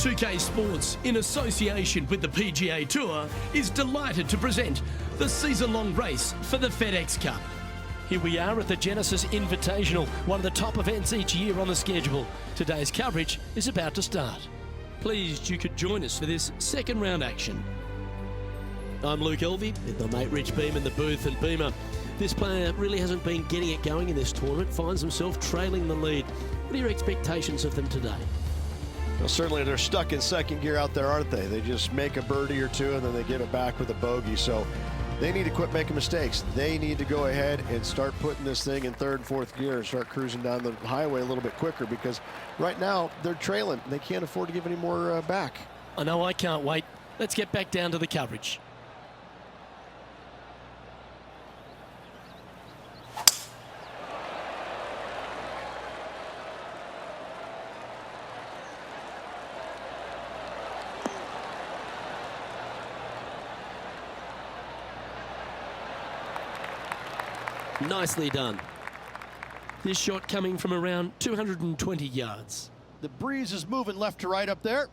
2K Sports, in association with the PGA Tour, is delighted to present the season-long race for the FedEx Cup. Here we are at the Genesis Invitational, one of the top events each year on the schedule. Today's coverage is about to start. Pleased you could join us for this second round action. I'm Luke Elvey with my mate Rich Beam in the booth. And Beamer, this player really hasn't been getting it going in this tournament, finds himself trailing the lead. What are your expectations of them today? Well, certainly they're stuck in second gear out there, aren't they? They just make a birdie or two and then they get it back with a bogey. So they need to quit making mistakes. They need to go ahead and start putting this thing in third and fourth gear and start cruising down the highway a little bit quicker, because right now they're trailing. They can't afford to give any more back. I know, I can't wait. Let's get back down to the coverage. Nicely done. This shot coming from around 220 yards. The breeze is moving left to right up there.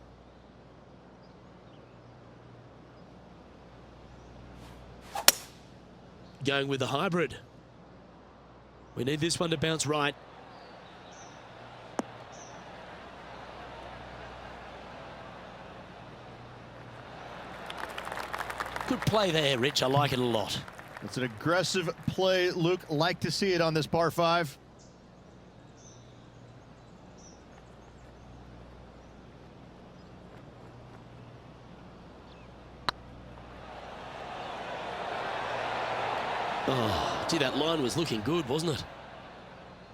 Going with the hybrid. We need this one to bounce right. Good play there, Rich. I like it a lot. It's an aggressive play, Luke. Like to see it on this par 5. Oh, gee, that line was looking good, wasn't it?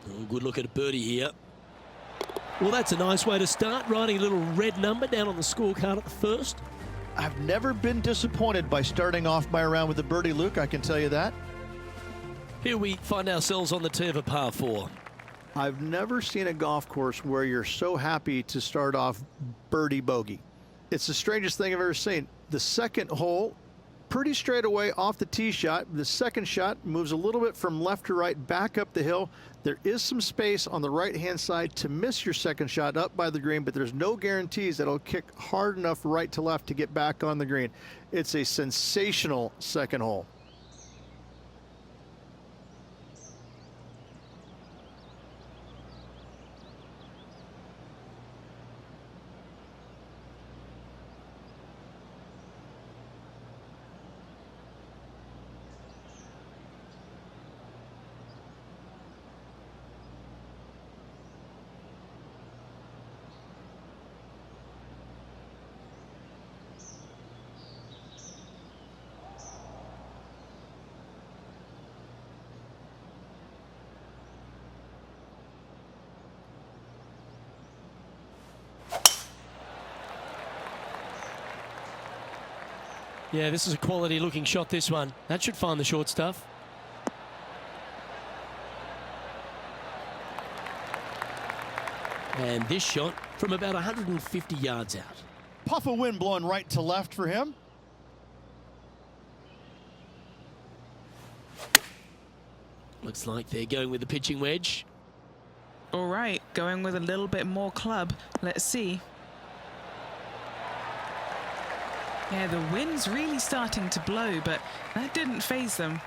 Oh, good look at a birdie here. Well, that's a nice way to start, writing a little red number down on the scorecard at the first. I've never been disappointed by starting off my round with a birdie, Luke. I can tell you that. Here we find ourselves on the tee of a par 4. I've never seen a golf course where you're so happy to start off birdie bogey. It's the strangest thing I've ever seen. The second hole, pretty straight away off the tee shot. The second shot moves a little bit from left to right, back up the hill. There is some space on the right-hand side to miss your second shot up by the green, but there's no guarantees that it'll kick hard enough right to left to get back on the green. It's a sensational second hole. Yeah, this is a quality looking shot, this one. That should find the short stuff. And this shot from about 150 yards out. Puff of wind blowing right to left for him. Looks like they're going with the pitching wedge. All right, going with a little bit more club. Let's see. Yeah, the wind's really starting to blow, but that didn't faze them.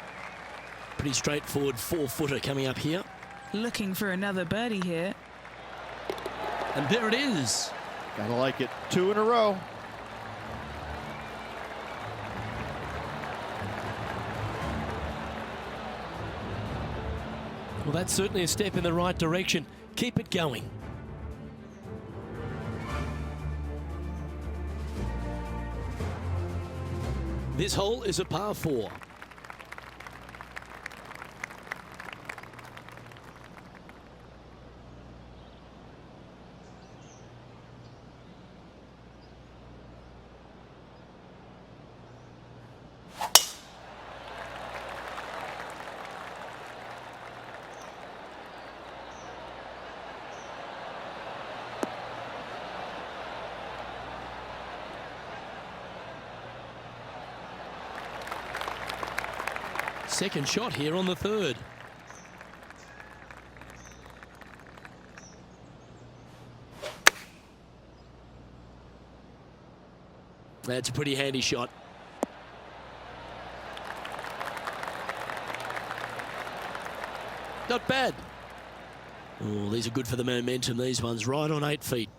Pretty straightforward 4-footer coming up here. Looking for another birdie here. And there it is. Gotta like it. 2 in a row. Well, that's certainly a step in the right direction. Keep it going. This hole is a par 4. Second shot here on the third. That's a pretty handy shot. Not bad. Oh, these are good for the momentum, these ones, right on 8 feet.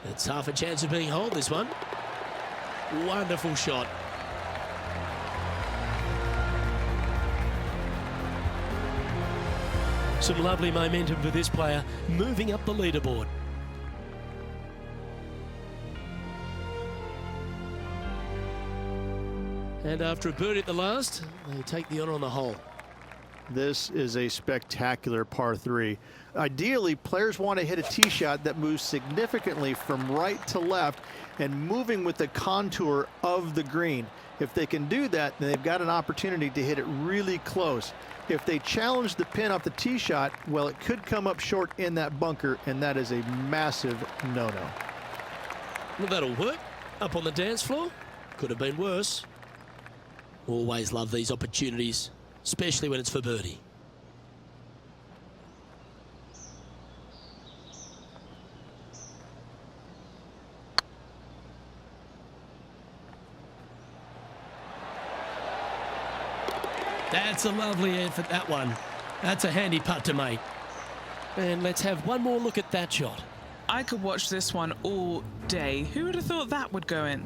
It's half a chance of being holed, this one. Wonderful shot. Some lovely momentum for this player, moving up the leaderboard. And after a birdie at the last, they take the honour on the hole. This is a spectacular par 3. Ideally, players want to hit a tee shot that moves significantly from right to left and moving with the contour of the green. If they can do that, then they've got an opportunity to hit it really close. If they challenge the pin off the tee shot, well, it could come up short in that bunker, and that is a massive no-no. Well, that'll work. Up on the dance floor. Could have been worse. Always love these opportunities, especially when it's for birdie. That's a lovely effort, that one. That's a handy putt to make. And let's have one more look at that shot. I could watch this one all day. Who would have thought that would go in?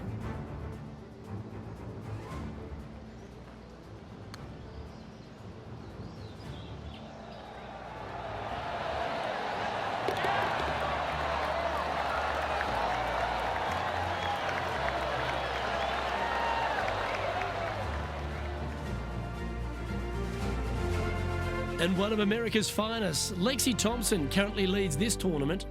And one of America's finest, Lexi Thompson, currently leads this tournament.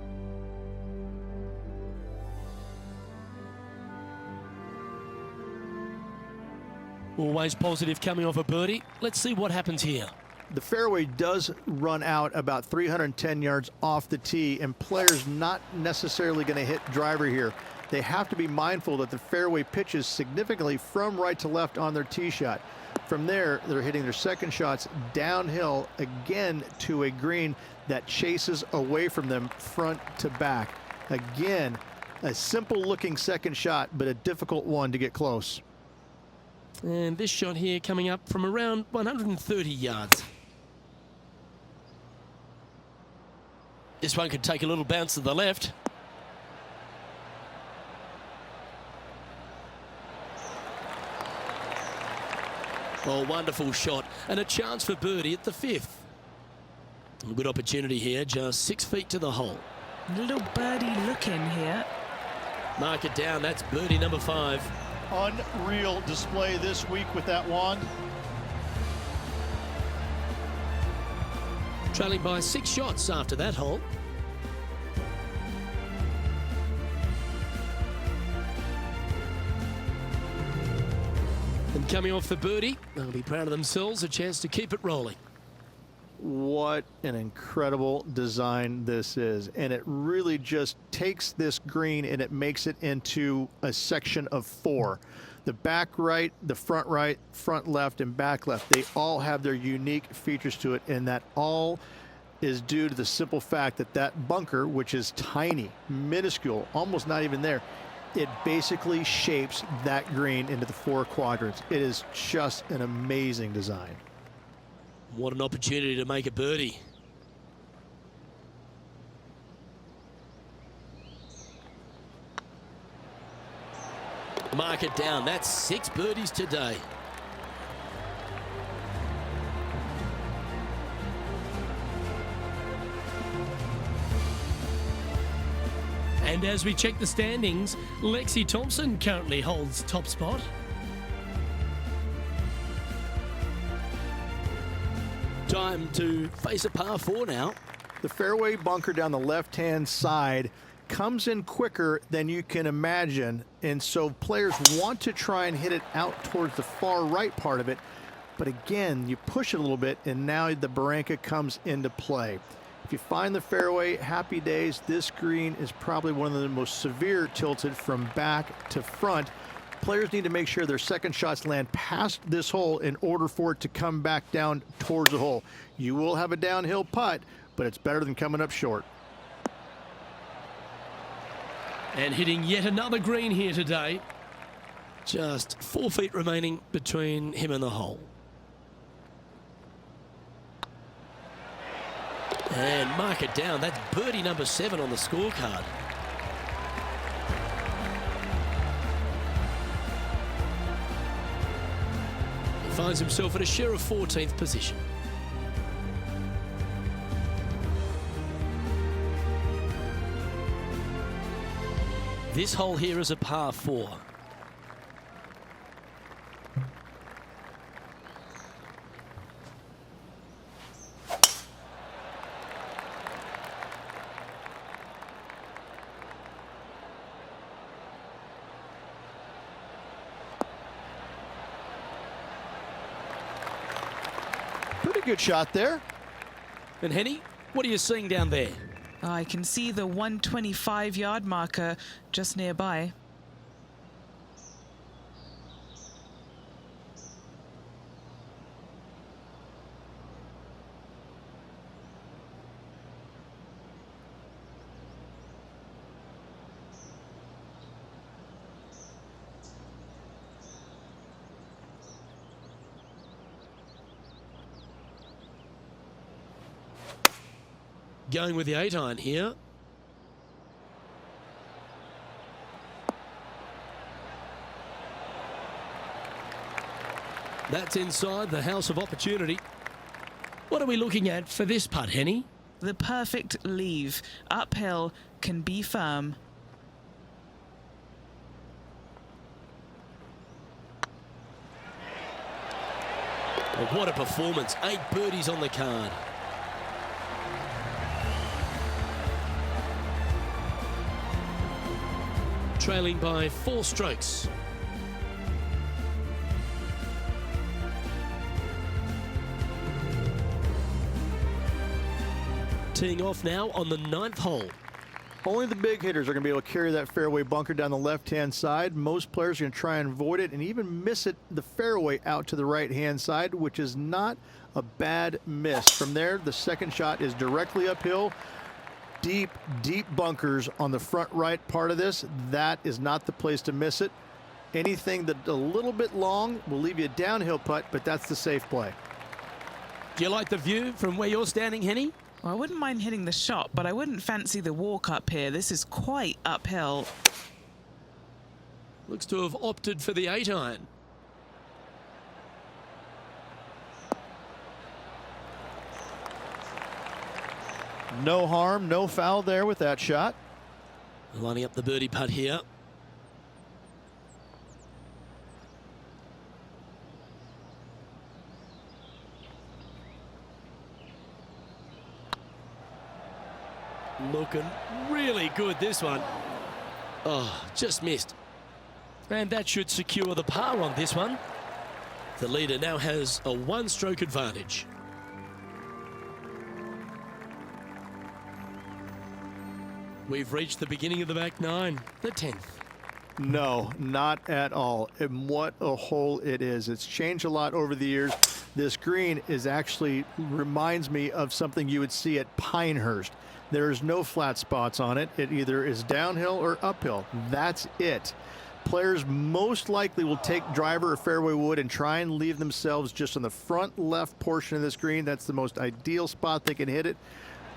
Always positive coming off a birdie. Let's see what happens here. The fairway does run out about 310 yards off the tee, and players not necessarily going to hit driver here. They have to be mindful that the fairway pitches significantly from right to left on their tee shot. From there, they're hitting their second shots downhill again to a green that chases away from them front to back. Again, a simple looking second shot, but a difficult one to get close. And this shot here coming up from around 130 yards. This one could take a little bounce to the left. Oh, wonderful shot. And a chance for birdie at the 5th. A good opportunity here, just 6 feet to the hole. Little birdie looking here. Mark it down, that's birdie number 5. Unreal display this week with that wand. Trailing by 6 shots after that hole. And coming off for birdie, they'll be proud of themselves, a chance to keep it rolling. What an incredible design this is, and it really just takes this green and it makes it into a section of 4. The back right, the front right, front left, and back left, they all have their unique features to it, and that all is due to the simple fact that that bunker, which is tiny, minuscule, almost not even there, it basically shapes that green into the 4 quadrants. It is just an amazing design. What an opportunity to make a birdie. Mark it down. That's 6 birdies today. And as we check the standings, Lexi Thompson currently holds top spot. Time to face a par 4 now. The fairway bunker down the left-hand side comes in quicker than you can imagine, and so players want to try and hit it out towards the far right part of it, but again, you push it a little bit, and now the barranca comes into play. If you find the fairway, happy days. This green is probably one of the most severe tilted from back to front. Players need to make sure their second shots land past this hole in order for it to come back down towards the hole. You will have a downhill putt, but it's better than coming up short. And hitting yet another green here today. Just 4 feet remaining between him and the hole. And mark it down. That's birdie number 7 on the scorecard. He finds himself at a share of 14th position. This hole here is a par 4. Pretty good shot there. And Henny, what are you seeing down there? I can see the 125-yard marker just nearby. Going with the 8-iron here. That's inside the house of opportunity. What are we looking at for this putt, Henny? The perfect leave. Uphill, can be firm. Oh, what a performance. 8 birdies on the card. Trailing by 4 strokes. Teeing off now on the 9th hole. Only the big hitters are going to be able to carry that fairway bunker down the left-hand side. Most players are going to try and avoid it and even miss it the fairway out to the right-hand side, which is not a bad miss. From there, the second shot is directly uphill. Deep, deep bunkers on the front right part of this. That is not the place to miss it. Anything that a little bit long will leave you a downhill putt, but that's the safe play. Do you like the view from where you're standing, Henny? Well, I wouldn't mind hitting the shot, but I wouldn't fancy the walk up here. This is quite uphill. Looks to have opted for the 8-iron. No harm, no foul there with that shot. Lining up the birdie putt here. Looking really good, this one. Oh, just missed. And that should secure the par on this one. The leader now has a 1-stroke advantage. We've reached the beginning of the back 9, the 10th. No, not at all. And what a hole it is. It's changed a lot over the years. This green is actually reminds me of something you would see at Pinehurst. There's no flat spots on it. It either is downhill or uphill. That's it. Players most likely will take driver or fairway wood and try and leave themselves just on the front left portion of this green. That's the most ideal spot they can hit it,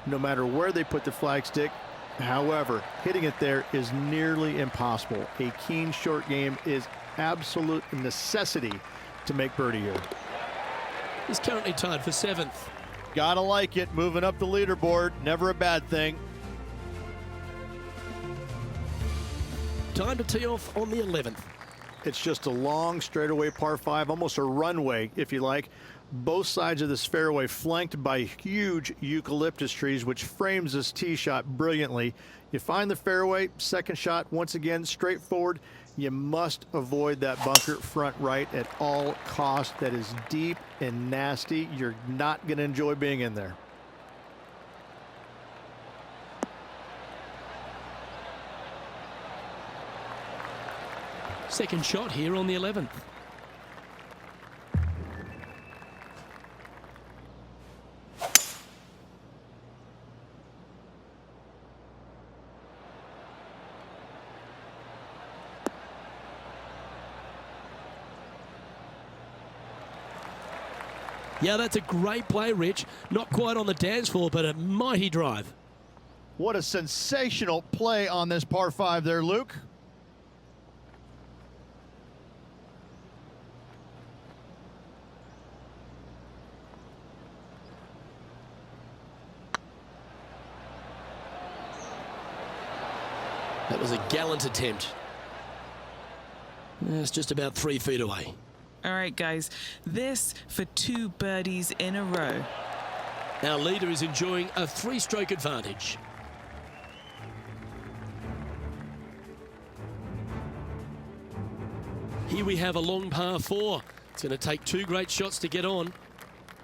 no matter where they put the flagstick. However, hitting it there is nearly impossible. A keen short game is absolute necessity to make birdie here. He's currently tied for 7th. Gotta like it. Moving up the leaderboard, never a bad thing. Time to tee off on the 11th. It's just a long straightaway par 5, almost a runway, if you like. Both sides of this fairway flanked by huge eucalyptus trees, which frames this tee shot brilliantly. You find the fairway, second shot, once again, straightforward. You must avoid that bunker front right at all costs. That is deep and nasty. You're not going to enjoy being in there. Second shot here on the 11th. Yeah, that's a great play, Rich. Not quite on the dance floor, but a mighty drive. What a sensational play on this par 5 there, Luke. That was a gallant attempt. It's just about 3 feet away. All right, guys, this for 2 birdies in a row. Our leader is enjoying a 3-stroke advantage. Here we have a long par 4. It's going to take 2 great shots to get on.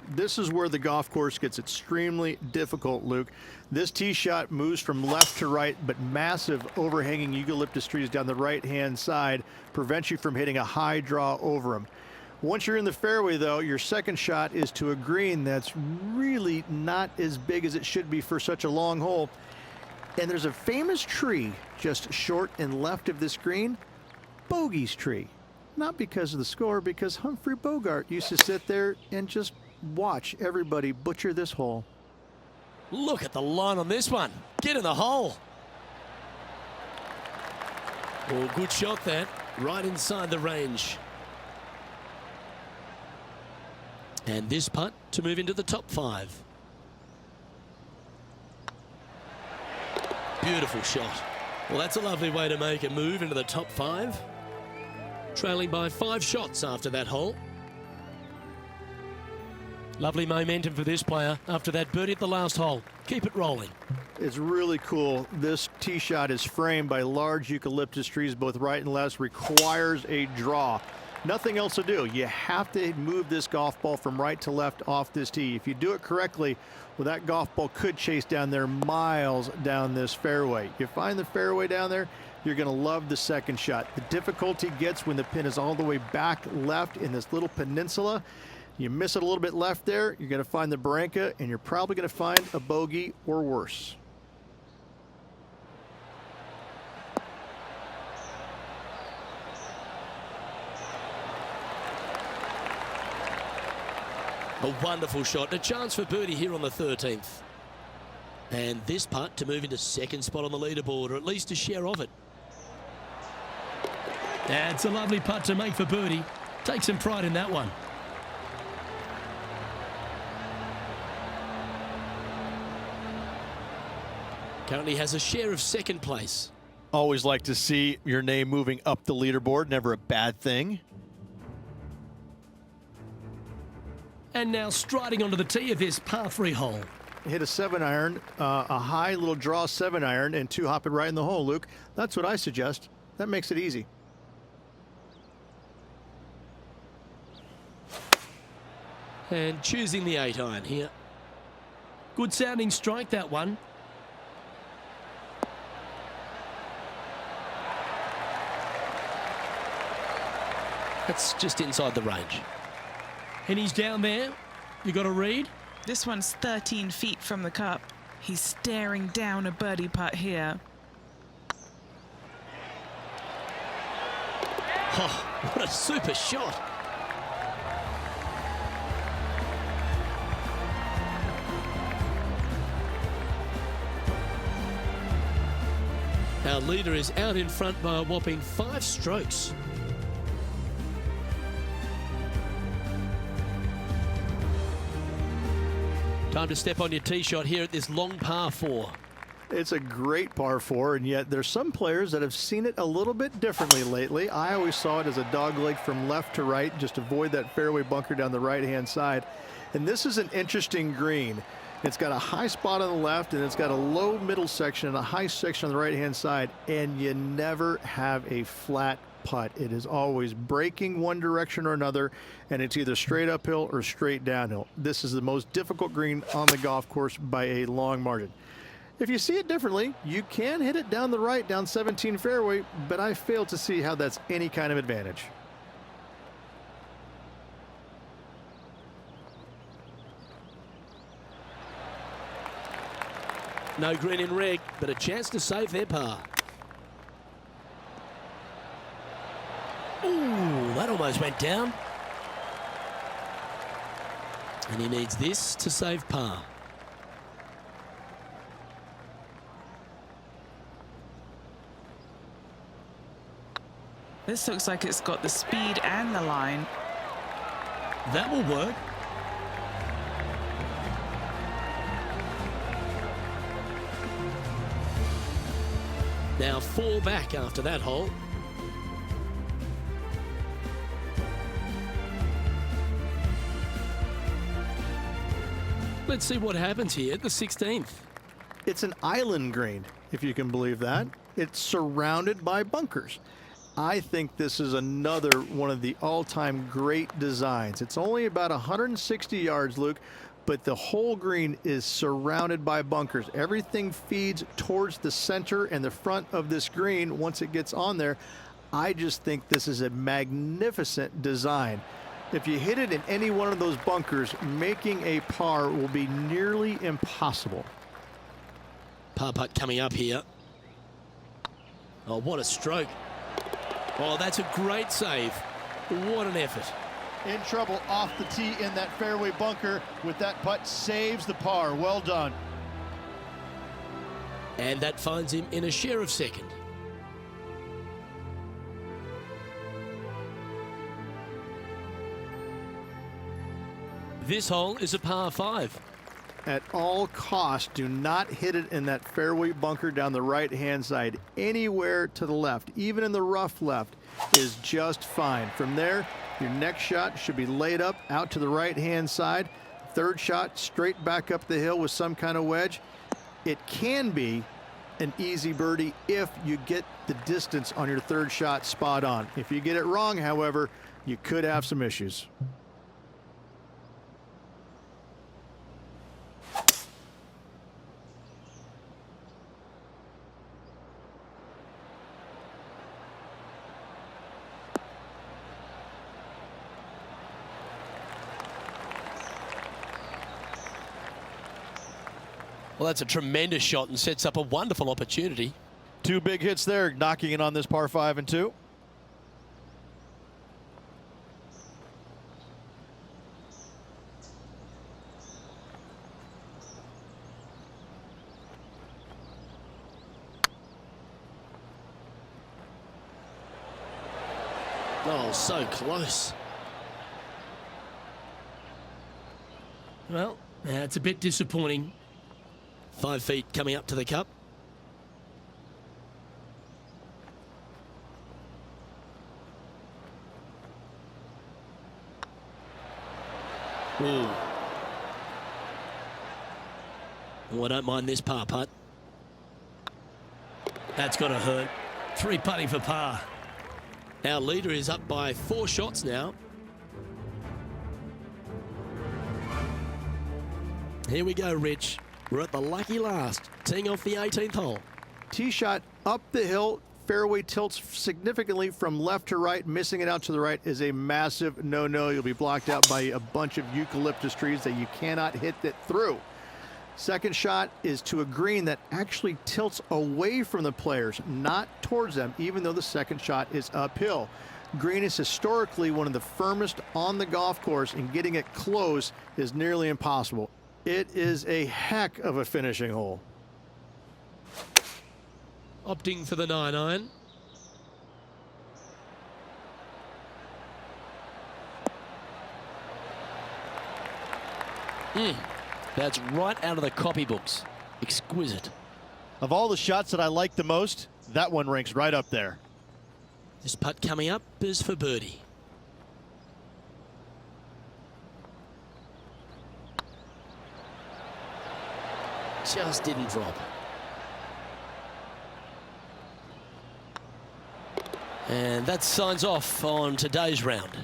This is where the golf course gets extremely difficult, Luke. This tee shot moves from left to right, but massive overhanging eucalyptus trees down the right-hand side prevents you from hitting a high draw over them. Once you're in the fairway, though, your second shot is to a green that's really not as big as it should be for such a long hole. And there's a famous tree just short and left of this green, Bogey's tree. Not because of the score, because Humphrey Bogart used to sit there and just watch everybody butcher this hole. Look at the line on this one. Get in the hole. Oh, good shot that. Right inside the range. And this putt to move into the top 5. Beautiful shot. Well, that's a lovely way to make a move into the top 5. Trailing by 5 shots after that hole. Lovely momentum for this player after that birdie at the last hole. Keep it rolling. It's really cool. This tee shot is framed by large eucalyptus trees, both right and left, requires a draw. Nothing else to do. You have to move this golf ball from right to left off this tee. If you do it correctly, well, that golf ball could chase down there miles down this fairway. You find the fairway down there, you're going to love the second shot. The difficulty gets when the pin is all the way back left in this little peninsula. You miss it a little bit left there, you're going to find the barranca, and you're probably going to find a bogey or worse. A wonderful shot. A chance for birdie here on the 13th. And this putt to move into second spot on the leaderboard, or at least a share of it. That's a lovely putt to make for birdie. Take some pride in that one. Currently has a share of second place. Always like to see your name moving up the leaderboard. Never a bad thing. And now striding onto the tee of this par 3 hole. Hit a 7-iron, a high little draw 7-iron, and 2 hop it right in the hole, Luke. That's what I suggest. That makes it easy. And choosing the 8-iron here. Good sounding strike, that one. That's just inside the range. And he's down there. You got a read? This one's 13 feet from the cup. He's staring down a birdie putt here. Oh, what a super shot. Our leader is out in front by a whopping 5 strokes. Time to step on your tee shot here at this long par 4. It's a great par 4, and yet there's some players that have seen it a little bit differently lately. I always saw it as a dogleg from left to right, just avoid that fairway bunker down the right-hand side. And this is an interesting green. It's got a high spot on the left, and it's got a low middle section and a high section on the right-hand side, and you never have a flat putt. It is always breaking one direction or another, and it's either straight uphill or straight downhill. This is the most difficult green on the golf course by a long margin. If you see it differently, you can hit it down the right, down 17 fairway, but I fail to see how that's any kind of advantage. No green in red, but a chance to save their par. Ooh, that almost went down. And he needs this to save par. This looks like it's got the speed and the line. That will work. Now 4 back after that hole. Let's see what happens here at the 16th. It's an island green, if you can believe that. It's surrounded by bunkers. I think this is another one of the all-time great designs. It's only about 160 yards, Luke, but the whole green is surrounded by bunkers. Everything feeds towards the center and the front of this green once it gets on there. I just think this is a magnificent design. If you hit it in any one of those bunkers, making a par will be nearly impossible. Par putt coming up here. Oh, what a stroke. Oh, that's a great save. What an effort. In trouble off the tee in that fairway bunker with that putt, saves the par. Well done. And that finds him in a share of second. This hole is a par 5. At all costs, do not hit it in that fairway bunker down the right-hand side. Anywhere to the left, even in the rough left, is just fine. From there, your next shot should be laid up out to the right-hand side. Third shot, straight back up the hill with some kind of wedge. It can be an easy birdie if you get the distance on your third shot spot on. If you get it wrong, however, you could have some issues. Well, that's a tremendous shot and sets up a wonderful opportunity. 2 big hits there, knocking in on this par 5 and 2. Oh, so close. Well, it's a bit disappointing. 5 feet coming up to the cup. Ooh. Oh, I don't mind this par putt. That's got to hurt. 3 putting for par. Our leader is up by 4 shots now. Here we go, Rich. We're at the lucky last, teeing off the 18th hole. Tee shot up the hill, fairway tilts significantly from left to right. Missing it out to the right is a massive no-no. You'll be blocked out by a bunch of eucalyptus trees that you cannot hit it through. Second shot is to a green that actually tilts away from the players, not towards them, even though the second shot is uphill. Green is historically one of the firmest on the golf course, and getting it close is nearly impossible. It is a heck of a finishing hole. Opting for the 9-iron. That's right out of the copybooks. Exquisite. Of all the shots that I like the most, that one ranks right up there. This putt coming up is for birdie. Just didn't drop. And that signs off on today's round.